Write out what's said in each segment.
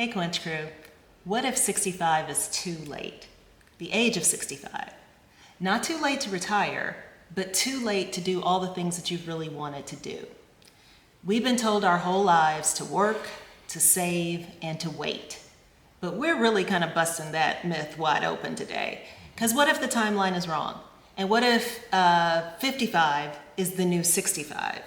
Hey Quench crew, what if 65 is too late? The age of 65. Not too late to retire, but too late to do all the things that you've really wanted to do. We've been told our whole lives to work, to save, and to wait. But we're really kind of busting that myth wide open today. Because what if the timeline is wrong? And what if 55 is the new 65?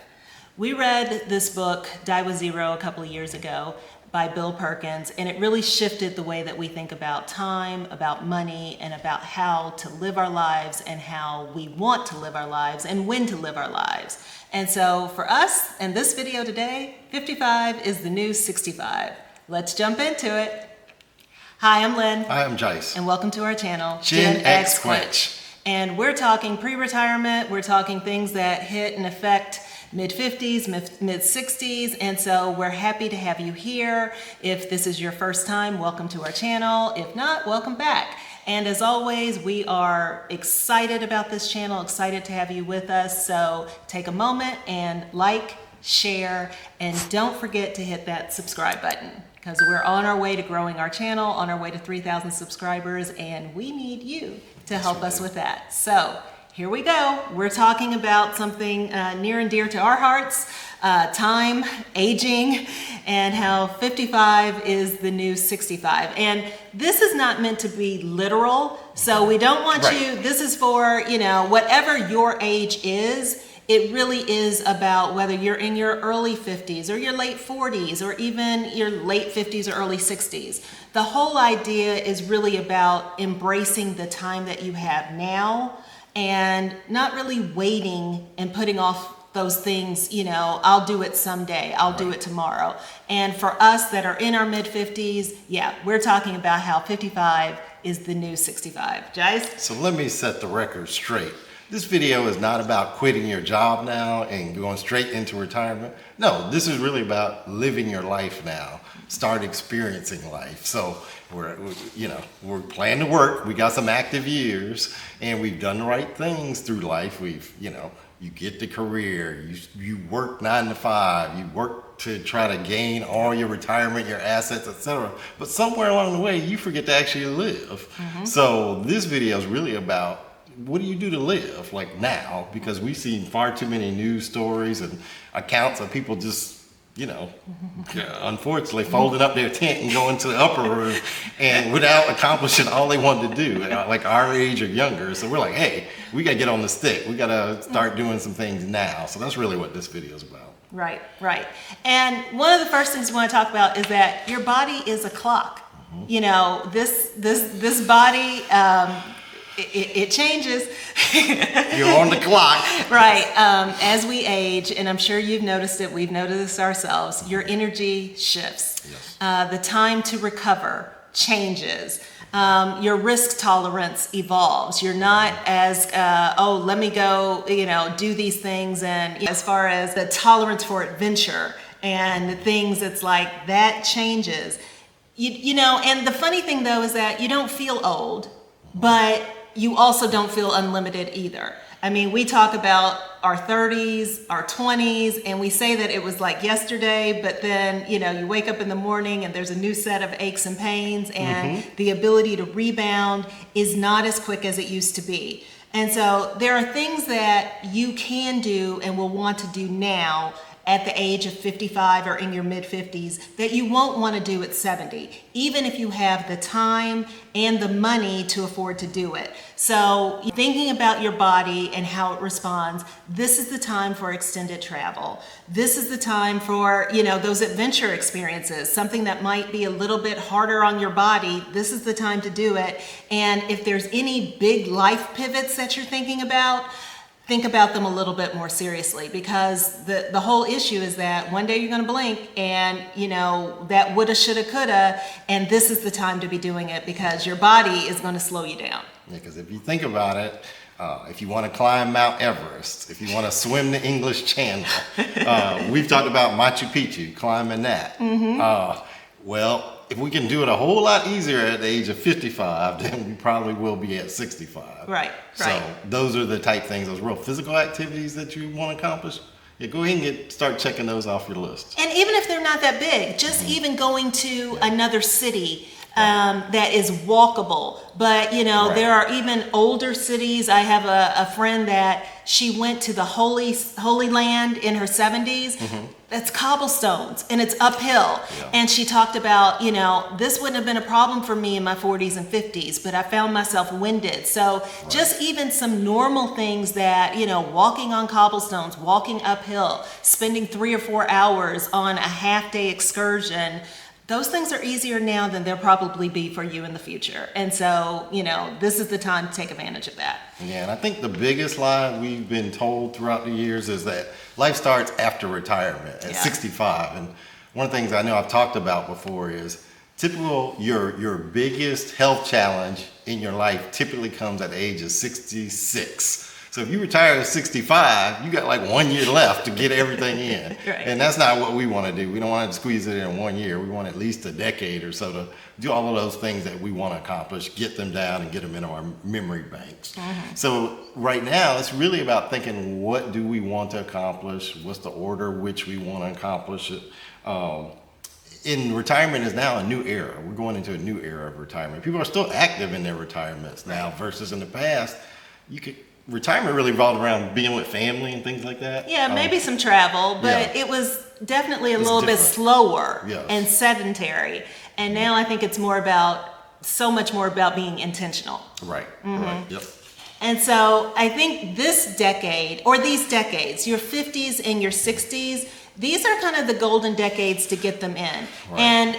We read this book, Die with Zero, a couple of years ago by Bill Perkins, and it really shifted the way that we think about time, about money, and about how to live our lives and how we want to live our lives and when to live our lives. And so for us, in this video today, 55 is the new 65. Let's jump into it. Hi, I'm Lynn. Hi, I'm Jice. And welcome to our channel, GenX Quench. And we're talking pre-retirement, we're talking things that hit and affect mid-50s, mid-60s, and so we're happy to have you here. If this is your first time, welcome to our channel. If not, welcome back. And as always, we are excited about this channel, excited to have you with us. So take a moment and like, share, and don't forget to hit that subscribe button because we're on our way to growing our channel, on our way to 3,000 subscribers, and we need you to help us with that. So here we go. We're talking about something near and dear to our hearts, time, aging, and how 55 is the new 65. And this is not meant to be literal, so we don't want you, this is for, whatever your age is. It really is about whether you're in your early 50s or your late 40s or even your late 50s or early 60s. The whole idea is really about embracing the time that you have now and not really waiting and putting off those things, I'll do it someday, I'll do it tomorrow. And for us that are in our mid-50s, we're talking about how 55 is the new 65. Jice? So let me set the record straight. This video is not about quitting your job now and going straight into retirement. No, this is really about living your life now. Start experiencing life. So we're planning to work. We got some active years and we've done the right things through life. You get the career, you work 9 to 5, you work to try to gain all your retirement, your assets, etc. But somewhere along the way, you forget to actually live. So this video is really about what do you do to live, like now? Because we've seen far too many news stories and accounts of people just, unfortunately folding up their tent and going to the upper room and without accomplishing all they wanted to do, like our age or younger. So we're like, hey, we got to get on the stick. We got to start doing some things now. So that's really what this video is about. Right. And one of the first things we want to talk about is that your body is a clock. This body, it changes. You're on the clock. Right. As we age, and I'm sure you've noticed it, we've noticed this ourselves, your energy shifts. Yes. The time to recover changes. Your risk tolerance evolves. You're not as, let me go, do these things. And as far as the tolerance for adventure and things, it's like that changes. And the funny thing though is that you don't feel old, but you also don't feel unlimited either. I mean, we talk about our 30s, our 20s, and we say that it was like yesterday, but then, you wake up in the morning and there's a new set of aches and pains, and the ability to rebound is not as quick as it used to be. And so there are things that you can do and will want to do now at the age of 55 or in your mid-50s that you won't want to do at 70, even if you have the time and the money to afford to do it. So thinking about your body and how it responds, this is the time for extended travel. This is the time for, those adventure experiences, something that might be a little bit harder on your body. This is the time to do it. And if there's any big life pivots that you're thinking about, think about them a little bit more seriously, because the whole issue is that one day you're going to blink and, that woulda, shoulda, coulda, and this is the time to be doing it because your body is going to slow you down. Yeah, because if you think about it, if you want to climb Mount Everest, if you want to swim the English Channel, we've talked about Machu Picchu, climbing that. Well, if we can do it a whole lot easier at the age of 55, then we probably will be at 65. Right. So those are the type things, those real physical activities that you want to accomplish. Yeah, go ahead and start checking those off your list. And even if they're not that big, just even going to another city that is walkable. But, there are even older cities. I have a friend that she went to the Holy Land in her 70s. That's cobblestones and it's uphill. And she talked about, this wouldn't have been a problem for me in my 40s and 50s, but I found myself winded. So just even some normal things that, walking on cobblestones, walking uphill, spending 3 or 4 hours on a half-day excursion, those things are easier now than they'll probably be for you in the future. And so, this is the time to take advantage of that. Yeah, and I think the biggest lie we've been told throughout the years is that life starts after retirement at 65. And one of the things I know I've talked about before is your biggest health challenge in your life typically comes at the age of 66. So if you retire at 65, you got like 1 year left to get everything in. Right. And that's not what we want to do. We don't want to squeeze it in 1 year. We want at least a decade or so to do all of those things that we want to accomplish, get them down and get them into our memory banks. So right now, it's really about thinking, what do we want to accomplish? What's the order which we want to accomplish it? In retirement is now a new era. We're going into a new era of retirement. People are still active in their retirements now versus in the past. Retirement really revolved around being with family and things like that. Yeah, maybe some travel, but it was definitely a little bit slower and sedentary. And now I think it's so much more about being intentional. Right. Right. Yep. And so I think this decade, or these decades, your 50s and your 60s, these are kind of the golden decades to get them in. Right. And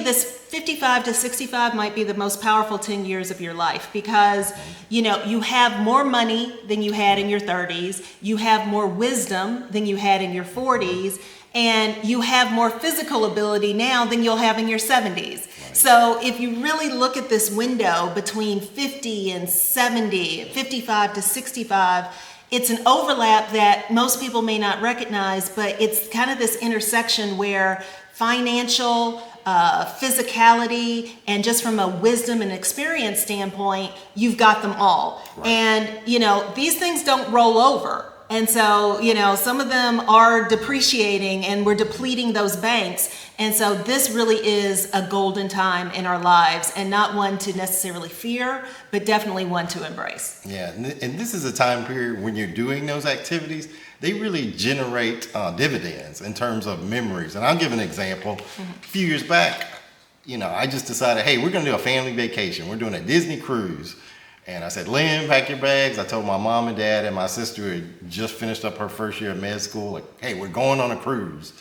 this 55 to 65 might be the most powerful 10 years of your life because, you have more money than you had in your 30s, you have more wisdom than you had in your 40s, and you have more physical ability now than you'll have in your 70s. Right. So if you really look at this window between 50 and 70, 55 to 65, it's an overlap that most people may not recognize, but it's kind of this intersection where financial, physicality, and just from a wisdom and experience standpoint, you've got them all. Right. And, these things don't roll over. And so, some of them are depreciating and we're depleting those banks. And so this really is a golden time in our lives and not one to necessarily fear, but definitely one to embrace. Yeah, and this is a time period when you're doing those activities, they really generate dividends in terms of memories. And I'll give an example. A few years back, I just decided, hey, we're going to do a family vacation. We're doing a Disney cruise. And I said, Lynn, pack your bags. I told my mom and dad and my sister who had just finished up her first year of med school, like, hey, we're going on a cruise.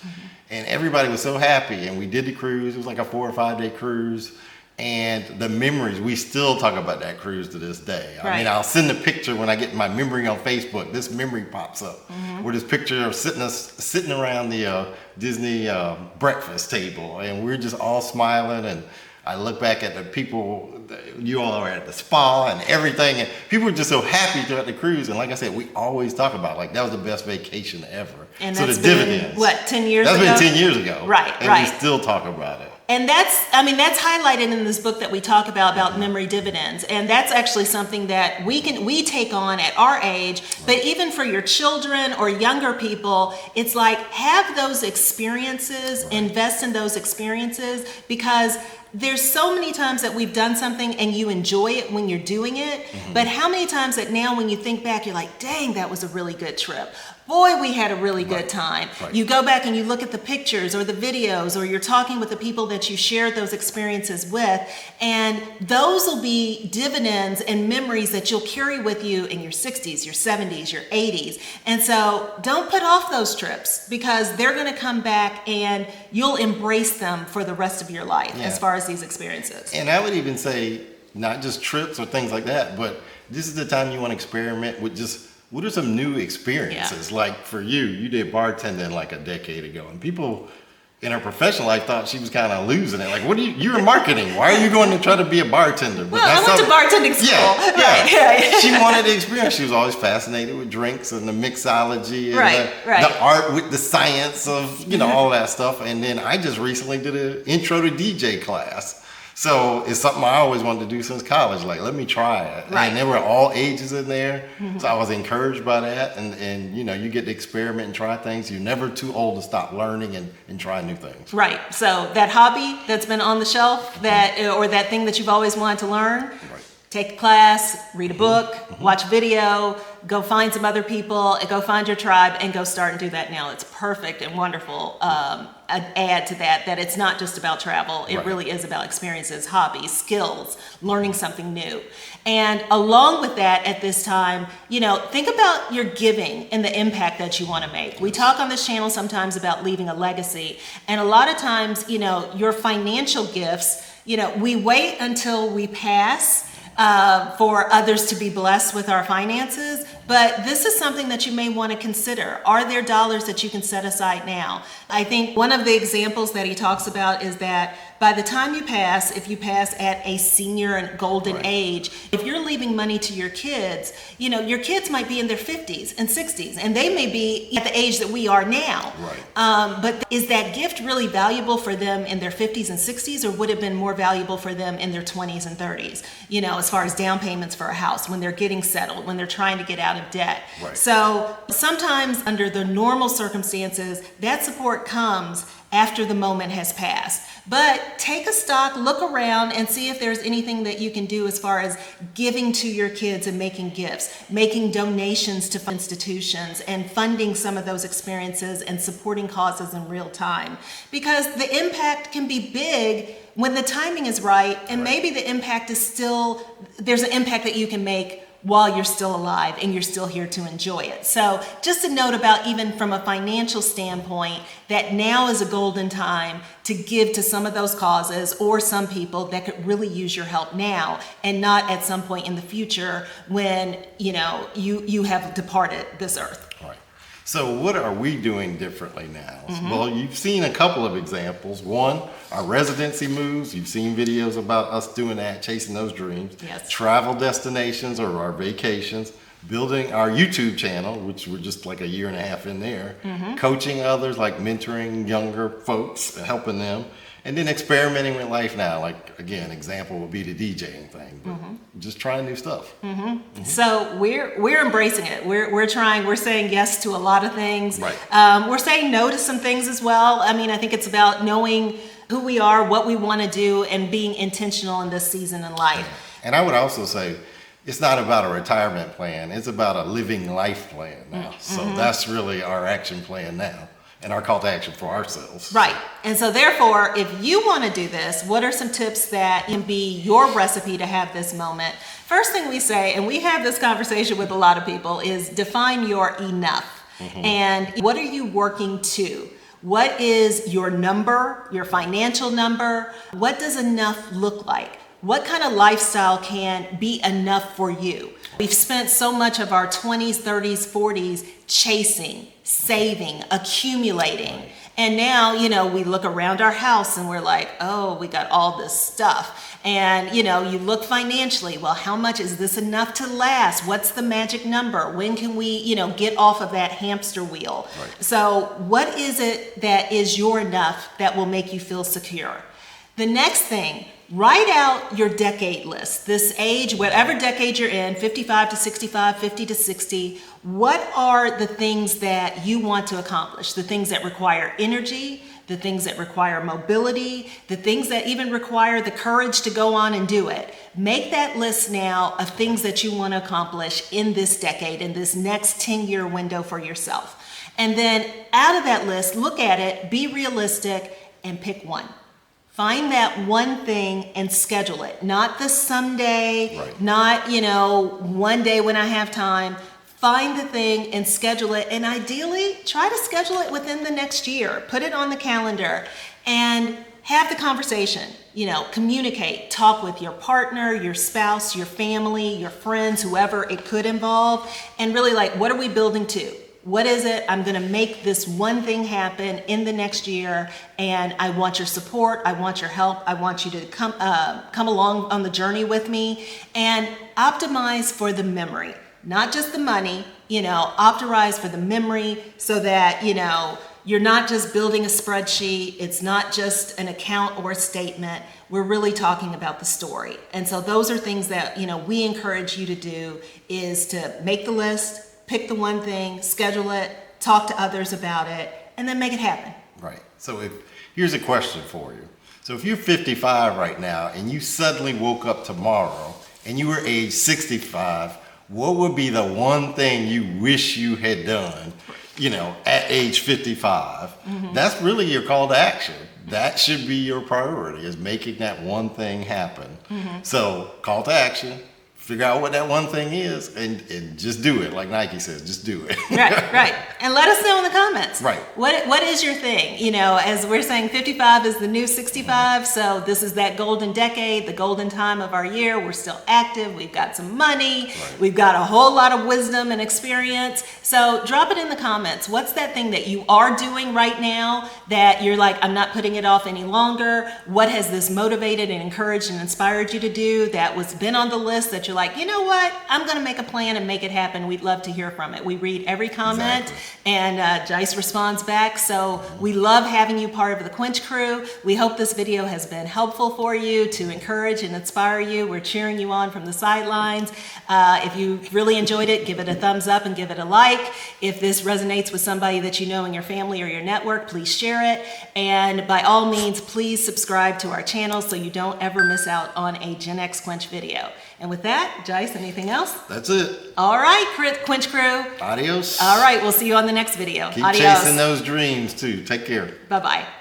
And everybody was so happy. And we did the cruise. It was like a 4 or 5 day cruise. And the memories, we still talk about that cruise to this day. I mean, I'll send a picture when I get my memory on Facebook. This memory pops up with this picture of sitting around the Disney breakfast table. And we're just all smiling. And I look back at the people, you all are at the spa and everything, and people were just so happy throughout the cruise. And like I said, we always talk about that was the best vacation ever. And so that's the dividends. What, 10 years ago? That's been 10 years ago. Right, and we still talk about it. And that's highlighted in this book that we talk about memory dividends. And that's actually something that we take on at our age, but even for your children or younger people, it's like, have those experiences, invest in those experiences, because there's so many times that we've done something and you enjoy it when you're doing it, but how many times that now when you think back, you're like, dang, that was a really good trip. Boy, we had a really good time. Right. You go back and you look at the pictures or the videos, or you're talking with the people that you shared those experiences with, and those will be dividends and memories that you'll carry with you in your 60s, your 70s, your 80s. And so don't put off those trips, because they're going to come back and you'll embrace them for the rest of your life as far as these experiences. And I would even say not just trips or things like that, but this is the time you want to experiment with just, what are some new experiences? Like for you did bartending like a decade ago, and people in her professional life thought she was kind of losing it. Like, what you're in marketing. Why are you going to try to be a bartender? But I went to bartending school. Yeah. She wanted the experience. She was always fascinated with drinks and the mixology and the art with the science of, all that stuff. And then I just recently did an intro to DJ class. So it's something I always wanted to do since college. Like, let me try it. Right. And there were all ages in there. So I was encouraged by that. And you know, you get to experiment and try things. You're never too old to stop learning and try new things. Right. So that hobby that's been on the shelf, or that thing that you've always wanted to learn, Right. take a class, read a book, watch a video, go find some other people, and go find your tribe, and go start and do that now. It's perfect and wonderful. Add to that it's not just about travel. It Right. really is about experiences, hobbies, skills, learning something new. And along with that, at this time, you know, think about your giving and the impact that you want to make. We talk on this channel sometimes about leaving a legacy. And a lot of times, you know, your financial gifts, you know, we wait until we pass for others to be blessed with our finances, but this is something that you may want to consider. Are there dollars that you can set aside now? I think one of the examples that he talks about is that by the time you pass, if you pass at a senior and golden Right. age, if you're leaving money to your kids, you know, your kids might be in their 50s and 60s, and they may be at the age that we are now. Right. But is that gift really valuable for them in their 50s and 60s, or would it have been more valuable for them in their 20s and 30s? You know, as far as down payments for a house, when they're getting settled, when they're trying to get out of debt. Right. So sometimes under the normal circumstances, that support comes after the moment has passed. But take a stock, look around, and see if there's anything that you can do as far as giving to your kids and making gifts, making donations to institutions, and funding some of those experiences and supporting causes in real time. Because the impact can be big when the timing is right, and maybe the impact is still, there's an impact that you can make while you're still alive and you're still here to enjoy it. So just a note about, even from a financial standpoint, that now is a golden time to give to some of those causes or some people that could really use your help now, and not at some point in the future when, you know, you have departed this earth. Right. So what are we doing differently now? Well, you've seen a couple of examples. One, our residency moves. You've seen videos about us doing that, chasing those dreams. Yes. Travel destinations or our vacations. Building our YouTube channel, which we're just like a year and a half in there. Coaching others, like mentoring younger folks, helping them. And then experimenting with life now. Like, again, example would be the DJing thing. But just trying new stuff. So we're embracing it. We're trying. We're saying yes to a lot of things. Right. We're saying no to some things as well. I mean, I think it's about knowing who we are, what we want to do, and being intentional in this season in life. And I would also say, it's not about a retirement plan. It's about a living life plan now. So that's really our action plan now, and our call to action for ourselves. Right. And so therefore, if you want to do this, what are some tips that can be your recipe to have this moment? First thing we say, and we have this conversation with a lot of people, is define your enough. And what are you working to? What is your number, your financial number? What does enough look like? What kind of lifestyle can be enough for you? We've spent so much of our 20s, 30s, 40s chasing, saving, accumulating. And now, you know, we look around our house and we're like, oh, we got all this stuff. And, you know, you look financially, well, how much is this enough to last? What's the magic number? When can we, you know, get off of that hamster wheel? Right. So what is it that is your enough that will make you feel secure? The next thing, write out your decade list. This age, whatever decade you're in, 55 to 65, 50 to 60, what are the things that you want to accomplish? The things that require energy, the things that require mobility, the things that even require the courage to go on and do it. Make that list now of things that you want to accomplish in this decade, in this next 10-year window for yourself. And then out of that list, look at it, be realistic, and pick one. Find that one thing and schedule it. Not the someday, Right. not, you know, one day when I have time. Find the thing and schedule it. And ideally, try to schedule it within the next year. Put it on the calendar and have the conversation. You know, communicate, talk with your partner, your spouse, your family, your friends, whoever it could involve. And really, like, what are we building to? What is it? I'm going to make this one thing happen in the next year, and I want your support. I want your help. I want you to come along on the journey with me, and optimize for the memory, not just the money. You know, optimize for the memory so that, you know, you're not just building a spreadsheet. It's not just an account or a statement. We're really talking about the story. And so those are things that, we encourage you to do, is to make the list, pick the one thing, schedule it, talk to others about it, and then make it happen. Right. So here's a question for you. So if you're 55 right now and you suddenly woke up tomorrow and you were age 65, what would be the one thing you wish you had done, at age 55? Mm-hmm. That's really your call to action. That should be your priority, is making that one thing happen. Mm-hmm. So call to action. Figure out what that one thing is and just do it. Like Nike says, just do it. Right. And let us know in the comments. Right. What is your thing? As we're saying, 55 is the new 65. So this is that golden decade, the golden time of our year. We're still active. We've got some money. Right. We've got a whole lot of wisdom and experience. So drop it in the comments. What's that thing that you are doing right now that you're like, I'm not putting it off any longer? What has this motivated and encouraged and inspired you to do that was been on the list that you're like, you know what? I'm going to make a plan and make it happen. We'd love to hear from it. We read every comment, and Jice responds back. So we love having you part of the Quench crew. We hope this video has been helpful for you to encourage and inspire you. We're cheering you on from the sidelines. If you really enjoyed it, give it a thumbs up and give it a like. If this resonates with somebody that you know in your family or your network, please share it. And by all means, please subscribe to our channel so you don't ever miss out on a GenX Quench video. And with that, Jice, anything else? That's it. All right, Quench crew. Adios. All right, we'll see you on the next video. Keep Adios. chasing those dreams too. Take care. Bye-bye.